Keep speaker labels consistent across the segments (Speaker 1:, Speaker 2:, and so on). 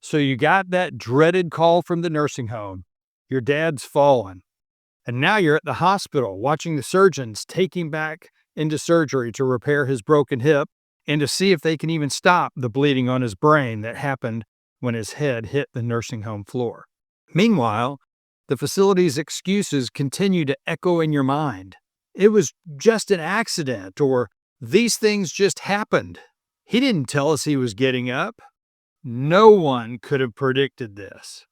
Speaker 1: So you got that dreaded call from the nursing home. Your dad's fallen. And now you're at the hospital watching the surgeons take him back into surgery to repair his broken hip and to see if they can even stop the bleeding on his brain that happened when his head hit the nursing home floor. Meanwhile, the facility's excuses continue to echo in your mind. It was just an accident, or these things just happened. He didn't tell us he was getting up. No one could have predicted this.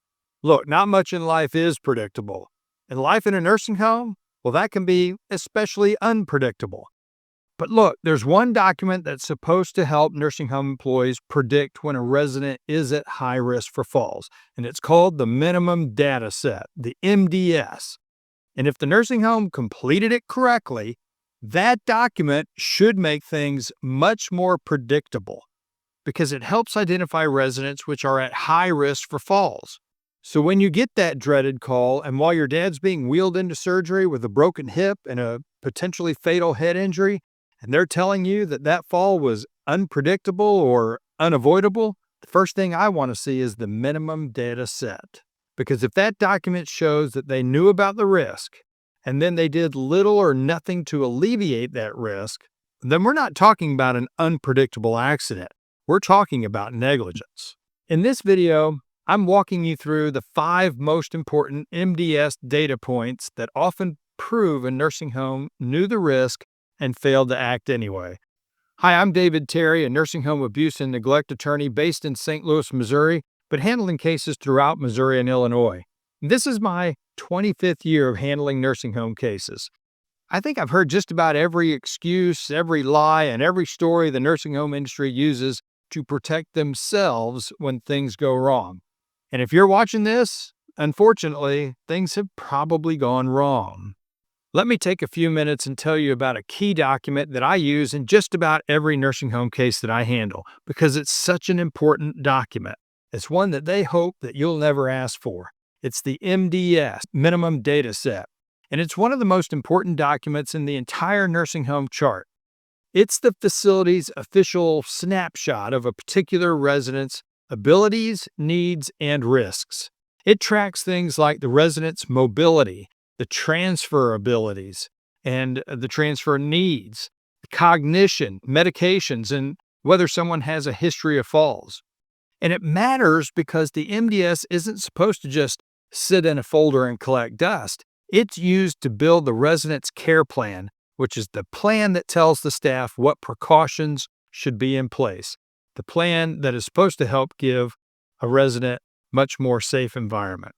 Speaker 1: Look, not much in life is predictable. And life in a nursing home, well, that can be especially unpredictable. But look, there's one document that's supposed to help nursing home employees predict when a resident is at high risk for falls, and it's called the Minimum Data Set, the MDS. And if the nursing home completed it correctly, that document should make things much more predictable because it helps identify residents which are at high risk for falls. So when you get that dreaded call, and while your dad's being wheeled into surgery with a broken hip and a potentially fatal head injury, and they're telling you that that fall was unpredictable or unavoidable, the first thing I want to see is the minimum data set. Because if that document shows that they knew about the risk, and then they did little or nothing to alleviate that risk, then we're not talking about an unpredictable accident. We're talking about negligence. In this video, I'm walking you through the 5 most important MDS data points that often prove a nursing home knew the risk and failed to act anyway. Hi, I'm David Terry, a nursing home abuse and neglect attorney based in St. Louis, Missouri, but handling cases throughout Missouri and Illinois. This is my 25th year of handling nursing home cases. I think I've heard just about every excuse, every lie, and every story the nursing home industry uses to protect themselves when things go wrong. And if you're watching this, unfortunately, things have probably gone wrong. Let me take a few minutes and tell you about a key document that I use in just about every nursing home case that I handle, because it's such an important document. It's one that they hope that you'll never ask for. It's the MDS, Minimum Data Set, and it's one of the most important documents in the entire nursing home chart. It's the facility's official snapshot of a particular resident's abilities, needs, and risks. It tracks things like the resident's mobility, the transfer abilities, and the transfer needs, cognition, medications, and whether someone has a history of falls. And it matters because the MDS isn't supposed to just sit in a folder and collect dust. It's used to build the resident's care plan, which is the plan that tells the staff what precautions should be in place. The plan that is supposed to help give a resident much more safe environment.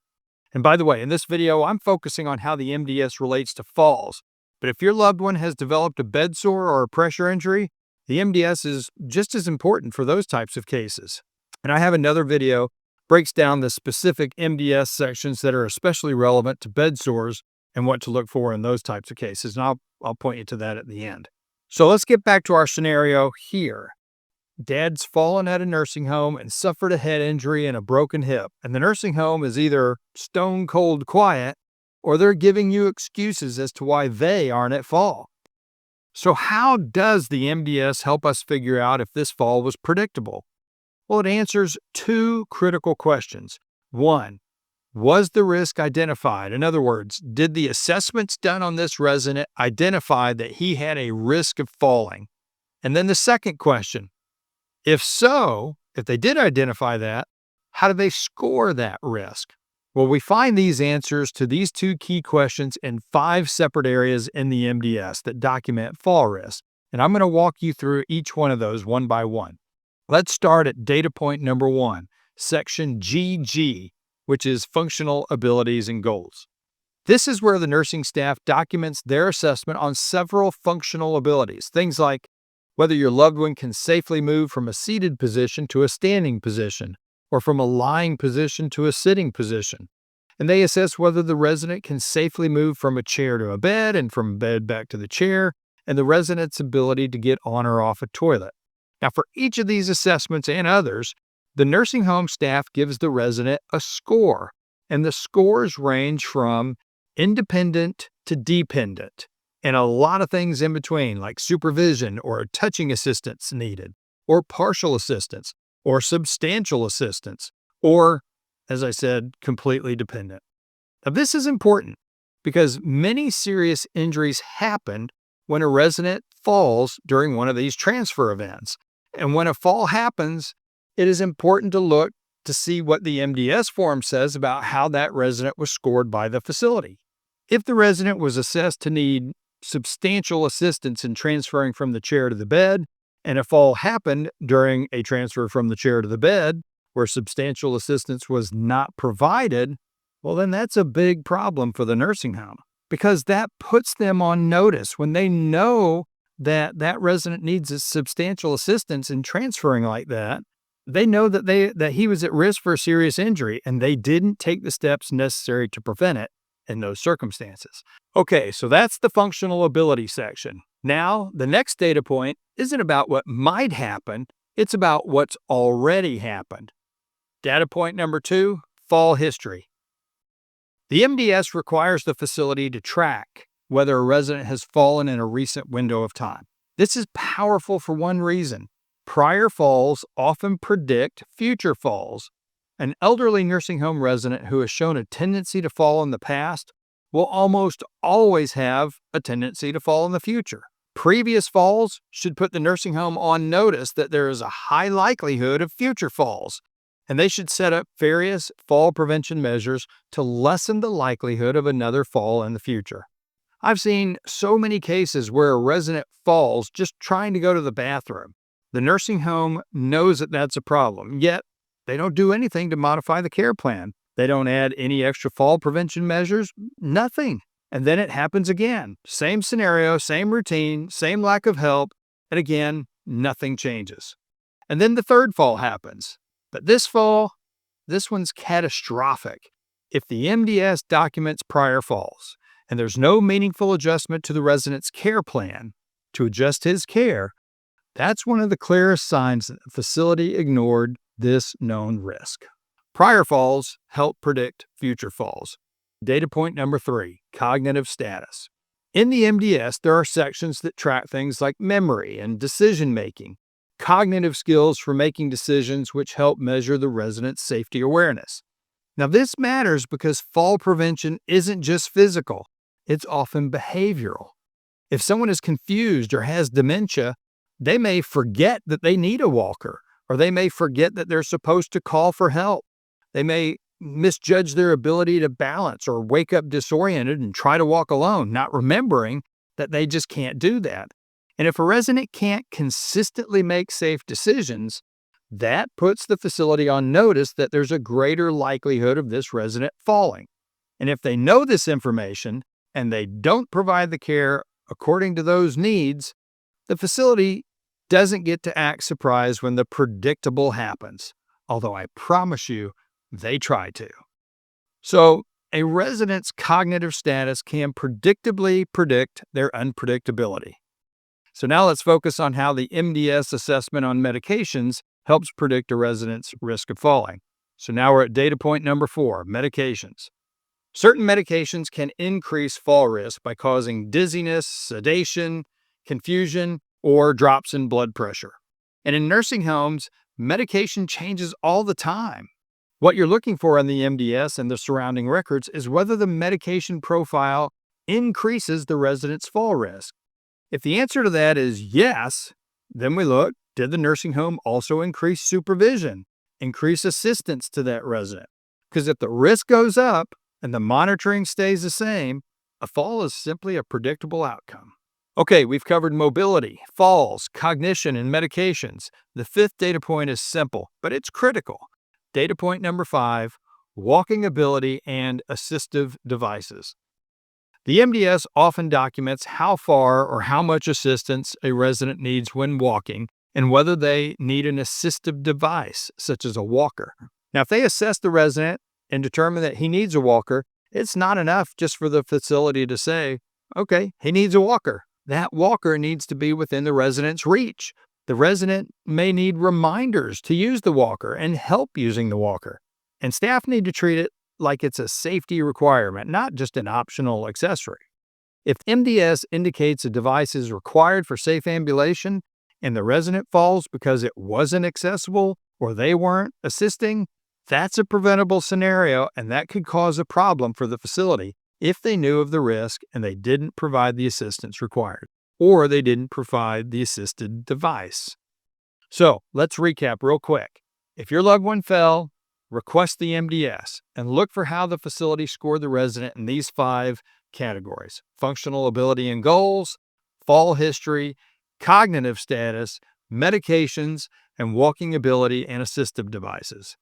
Speaker 1: And by the way, in this video, I'm focusing on how the MDS relates to falls. But if your loved one has developed a bed sore or a pressure injury, the MDS is just as important for those types of cases. And I have another video breaks down the specific MDS sections that are especially relevant to bed sores and what to look for in those types of cases. And I'll point you to that at the end. So let's get back to our scenario here. Dad's fallen at a nursing home and suffered a head injury and a broken hip. And the nursing home is either stone cold quiet or they're giving you excuses as to why they aren't at fault. So how does the MDS help us figure out if this fall was predictable? Well, it answers 2 critical questions. 1, was the risk identified? In other words, did the assessments done on this resident identify that he had a risk of falling? And then the second question, if so, if they did identify that, how do they score that risk? Well, we find these answers to these 2 key questions in 5 separate areas in the MDS that document fall risk. And I'm going to walk you through each one of those one by one. Let's start at data point number 1, section GG, which is functional abilities and goals. This is where the nursing staff documents their assessment on several functional abilities, things like whether your loved one can safely move from a seated position to a standing position, or from a lying position to a sitting position. And they assess whether the resident can safely move from a chair to a bed and from a bed back to the chair, and the resident's ability to get on or off a toilet. Now, for each of these assessments and others, the nursing home staff gives the resident a score, and the scores range from independent to dependent, and a lot of things in between, like supervision or touching assistance needed, or partial assistance, or substantial assistance, or, as I said, completely dependent. Now, this is important because many serious injuries happen when a resident falls during one of these transfer events. And when a fall happens, it is important to look to see what the MDS form says about how that resident was scored by the facility. If the resident was assessed to need substantial assistance in transferring from the chair to the bed, and a fall happened during a transfer from the chair to the bed where substantial assistance was not provided, well, then that's a big problem for the nursing home because that puts them on notice when they know that that resident needs a substantial assistance in transferring like that. They know that he was at risk for a serious injury and they didn't take the steps necessary to prevent it in those circumstances. Okay, so that's the functional ability section. Now, the next data point isn't about what might happen, it's about what's already happened. Data point number 2, fall history. The MDS requires the facility to track whether a resident has fallen in a recent window of time. This is powerful for one reason. Prior falls often predict future falls. An elderly nursing home resident who has shown a tendency to fall in the past will almost always have a tendency to fall in the future. Previous falls should put the nursing home on notice that there is a high likelihood of future falls, and they should set up various fall prevention measures to lessen the likelihood of another fall in the future. I've seen so many cases where a resident falls just trying to go to the bathroom. The nursing home knows that that's a problem, yet they don't do anything to modify the care plan. They don't add any extra fall prevention measures, nothing. And then it happens again. Same scenario, same routine, same lack of help, and again, nothing changes. And then the third fall happens. But this fall, this one's catastrophic. If the MDS documents prior falls and there's no meaningful adjustment to the resident's care plan to adjust his care, that's one of the clearest signs that the facility ignored this known risk. Prior falls help predict future falls. Data point number 3, cognitive status. In the MDS, there are sections that track things like memory and decision-making, cognitive skills for making decisions which help measure the resident's safety awareness. Now, this matters because fall prevention isn't just physical, it's often behavioral. If someone is confused or has dementia, they may forget that they need a walker, or they may forget that they're supposed to call for help. They may misjudge their ability to balance or wake up disoriented and try to walk alone, not remembering that they just can't do that. And if a resident can't consistently make safe decisions, that puts the facility on notice that there's a greater likelihood of this resident falling. And if they know this information and they don't provide the care according to those needs, the facility doesn't get to act surprised when the predictable happens, although I promise you, they try to. So, a resident's cognitive status can predictably predict their unpredictability. So now let's focus on how the MDS assessment on medications helps predict a resident's risk of falling. So now we're at data point number 4, medications. Certain medications can increase fall risk by causing dizziness, sedation, confusion, or drops in blood pressure. And in nursing homes, medication changes all the time. What you're looking for in the MDS and the surrounding records is whether the medication profile increases the resident's fall risk. If the answer to that is yes, then we look, did the nursing home also increase supervision, increase assistance to that resident? Because if the risk goes up and the monitoring stays the same, a fall is simply a predictable outcome. Okay, we've covered mobility, falls, cognition, and medications. The 5th data point is simple, but it's critical. Data point number 5, walking ability and assistive devices. The MDS often documents how far or how much assistance a resident needs when walking and whether they need an assistive device, such as a walker. Now, if they assess the resident and determine that he needs a walker, it's not enough just for the facility to say, okay, he needs a walker. That walker needs to be within the resident's reach. The resident may need reminders to use the walker and help using the walker. And staff need to treat it like it's a safety requirement, not just an optional accessory. If MDS indicates a device is required for safe ambulation and the resident falls because it wasn't accessible or they weren't assisting, That's a preventable scenario, and that could cause a problem for the facility if they knew of the risk and they didn't provide the assistance required, or they didn't provide the assisted device. So let's recap real quick. If your loved one fell, request the MDS and look for how the facility scored the resident in these 5 categories: functional ability and goals, fall history, cognitive status, medications, and walking ability and assistive devices.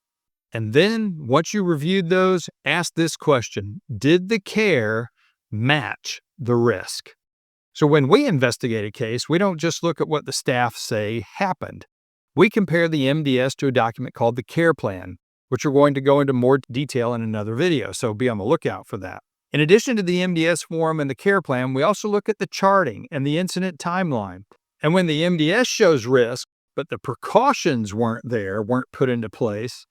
Speaker 1: And then, once you reviewed those, ask this question: did the care match the risk? So when we investigate a case, we don't just look at what the staff say happened. We compare the MDS to a document called the care plan, which we're going to go into more detail in another video, so be on the lookout for that. In addition to the MDS form and the care plan, we also look at the charting and the incident timeline. And when the MDS shows risk, but the precautions weren't put into place,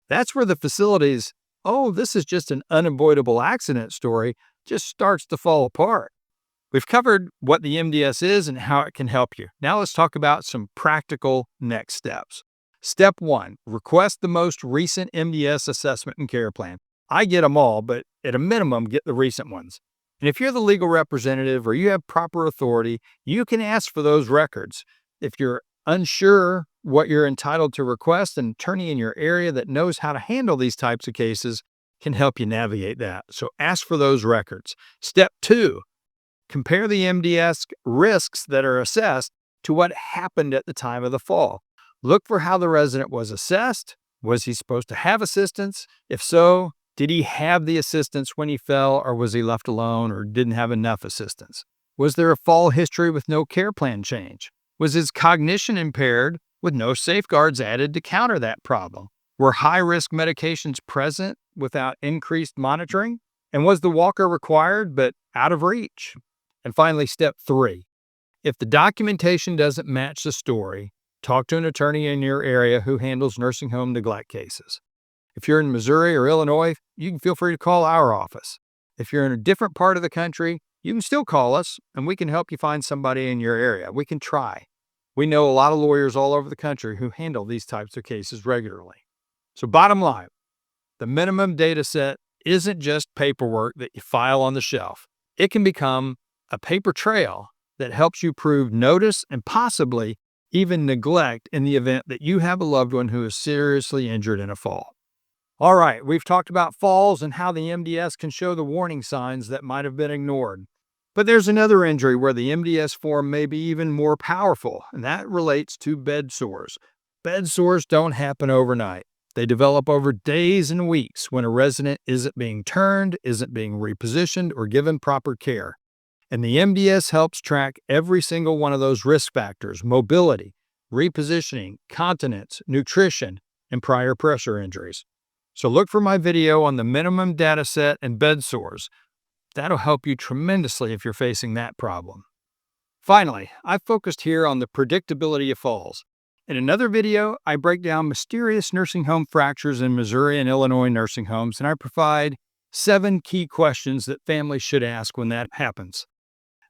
Speaker 1: that's where the facility's, "oh, this is just an unavoidable accident" story just starts to fall apart. We've covered what the MDS is and how it can help you. Now let's talk about some practical next steps. Step 1, request the most recent MDS assessment and care plan. I get them all, but at a minimum, get the recent ones. And if you're the legal representative or you have proper authority, you can ask for those records. If you're unsure what you're entitled to request, an attorney in your area that knows how to handle these types of cases can help you navigate that. So ask for those records. Step 2, compare the MDS risks that are assessed to what happened at the time of the fall. Look for how the resident was assessed. Was he supposed to have assistance? If so, did he have the assistance when he fell, or was he left alone or didn't have enough assistance? Was there a fall history with no care plan change? Was his cognition impaired with no safeguards added to counter that problem? Were high-risk medications present without increased monitoring? And was the walker required but out of reach? And finally, step 3, if the documentation doesn't match the story, talk to an attorney in your area who handles nursing home neglect cases. If you're in Missouri or Illinois, you can feel free to call our office. If you're in a different part of the country, you can still call us and we can help you find somebody in your area. We can try. We know a lot of lawyers all over the country who handle these types of cases regularly. So bottom line, the minimum data set isn't just paperwork that you file on the shelf. It can become a paper trail that helps you prove notice and possibly even neglect in the event that you have a loved one who is seriously injured in a fall. All right, we've talked about falls and how the MDS can show the warning signs that might have been ignored. But there's another injury where the MDS form may be even more powerful, and that relates to bed sores. Bed sores don't happen overnight. They develop over days and weeks when a resident isn't being turned, isn't being repositioned, or given proper care. And the MDS helps track every single one of those risk factors: mobility, repositioning, continence, nutrition, and prior pressure injuries. So look for my video on the minimum data set and bed sores. That'll help you tremendously if you're facing that problem. Finally, I've focused here on the predictability of falls. In another video, I break down mysterious nursing home fractures in Missouri and Illinois nursing homes, and I provide 7 key questions that families should ask when that happens.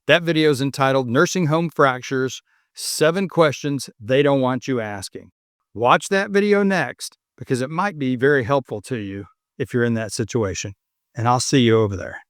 Speaker 1: That video is entitled Nursing Home Fractures, 7 Questions They Don't Want You Asking. Watch that video next because it might be very helpful to you if you're in that situation. And I'll see you over there.